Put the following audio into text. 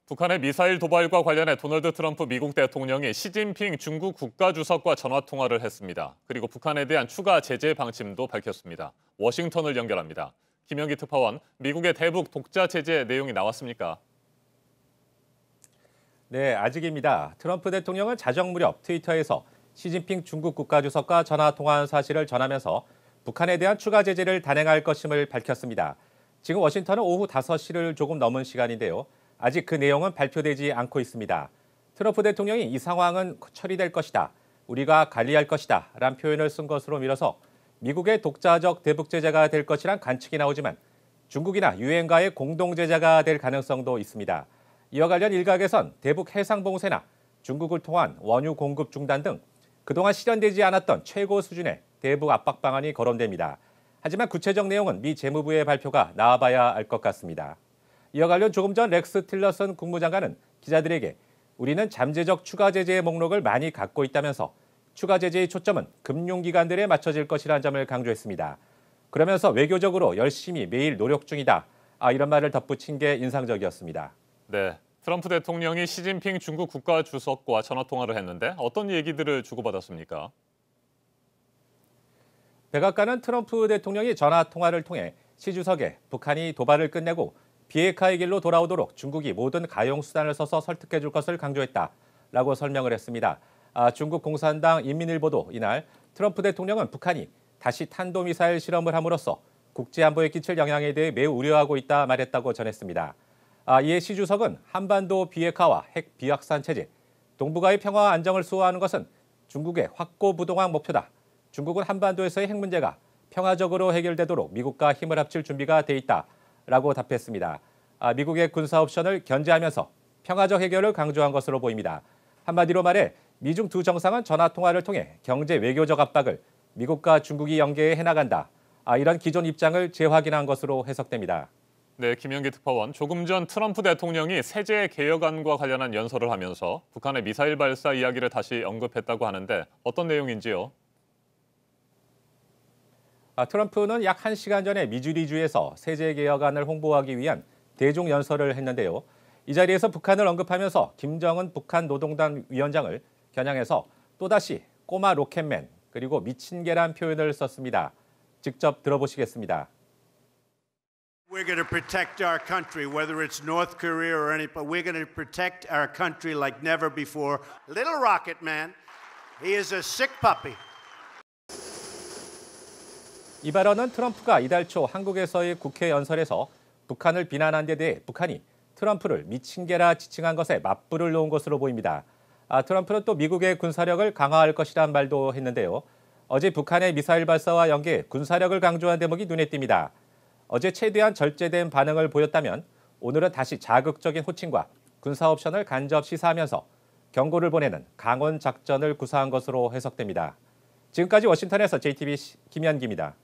북한의 미사일 도발과 관련해 도널드 트럼프 미국 대통령이 시진핑 중국 국가주석과 전화통화를 했습니다. 그리고 북한에 대한 추가 제재 방침도 밝혔습니다. 워싱턴을 연결합니다. 김영기 특파원, 미국의 대북 독자 제재 내용이 나왔습니까? 네, 아직입니다. 트럼프 대통령은 자정 무렵 트위터에서 시진핑 중국 국가주석과 전화통화한 사실을 전하면서 북한에 대한 추가 제재를 단행할 것임을 밝혔습니다. 지금 워싱턴은 오후 5시를 조금 넘은 시간인데요. 아직 그 내용은 발표되지 않고 있습니다. 트럼프 대통령이 이 상황은 처리될 것이다, 우리가 관리할 것이다 라는 표현을 쓴 것으로 미뤄서 미국의 독자적 대북 제재가 될 것이란 관측이 나오지만 중국이나 유엔과의 공동 제재가 될 가능성도 있습니다. 이와 관련 일각에선 대북 해상봉쇄나 중국을 통한 원유 공급 중단 등 그동안 실현되지 않았던 최고 수준의 대북 압박 방안이 거론됩니다. 하지만 구체적 내용은 미 재무부의 발표가 나와봐야 알 것 같습니다. 이와 관련 조금 전 렉스 틸러슨 국무장관은 기자들에게 우리는 잠재적 추가 제재의 목록을 많이 갖고 있다면서 추가 제재의 초점은 금융기관들에 맞춰질 것이라는 점을 강조했습니다. 그러면서 외교적으로 열심히 매일 노력 중이다, 이런 말을 덧붙인 게 인상적이었습니다. 네, 트럼프 대통령이 시진핑 중국 국가주석과 전화통화를 했는데 어떤 얘기들을 주고받았습니까? 백악관은 트럼프 대통령이 전화통화를 통해 시 주석에 북한이 도발을 끝내고 비핵화의 길로 돌아오도록 중국이 모든 가용 수단을 써서 설득해 줄 것을 강조했다라고 설명을 했습니다. 중국 공산당 인민일보도 이날 트럼프 대통령은 북한이 다시 탄도미사일 실험을 함으로써 국제안보에 끼칠 영향에 대해 매우 우려하고 있다 말했다고 전했습니다. 이에 시 주석은 한반도 비핵화와 핵 비확산 체제, 동북아의 평화와 안정을 수호하는 것은 중국의 확고부동한 목표다. 중국은 한반도에서의 핵 문제가 평화적으로 해결되도록 미국과 힘을 합칠 준비가 돼 있다라고 답했습니다. 미국의 군사 옵션을 견제하면서 평화적 해결을 강조한 것으로 보입니다. 한마디로 말해 미중 두 정상은 전화통화를 통해 경제 외교적 압박을 미국과 중국이 연계해 해나간다, 이런 기존 입장을 재확인한 것으로 해석됩니다. 네, 김영기 특파원, 조금 전 트럼프 대통령이 세제 개혁안과 관련한 연설을 하면서 북한의 미사일 발사 이야기를 다시 언급했다고 하는데 어떤 내용인지요? 트럼프는 약 1시간 전에 미주리주에서 세제 개혁안을 홍보하기 위한 대중 연설을 했는데요. 이 자리에서 북한을 언급하면서 김정은 북한 노동당 위원장을 겨냥해서 또다시 꼬마 로켓맨 그리고 미친 개란 표현을 썼습니다. 직접 들어보시겠습니다. We're going to protect our country, whether it's North Korea or any, but we're going to protect our country like never before. Little Rocket Man, he is a sick puppy. 이 발언은 트럼프가 이달 초 한국에서의 국회 연설에서 북한을 비난한 데 대해 북한이 트럼프를 미친 개라 지칭한 것에 맞불을 놓은 것으로 보입니다. 트럼프는 또 미국의 군사력을 강화할 것이란 말도 했는데요. 어제 북한의 미사일 발사와 연계해 군사력을 강조한 대목이 눈에 띕니다. 어제 최대한 절제된 반응을 보였다면 오늘은 다시 자극적인 호칭과 군사 옵션을 간접 시사하면서 경고를 보내는 강원 작전을 구사한 것으로 해석됩니다. 지금까지 워싱턴에서 JTBC 김현기입니다.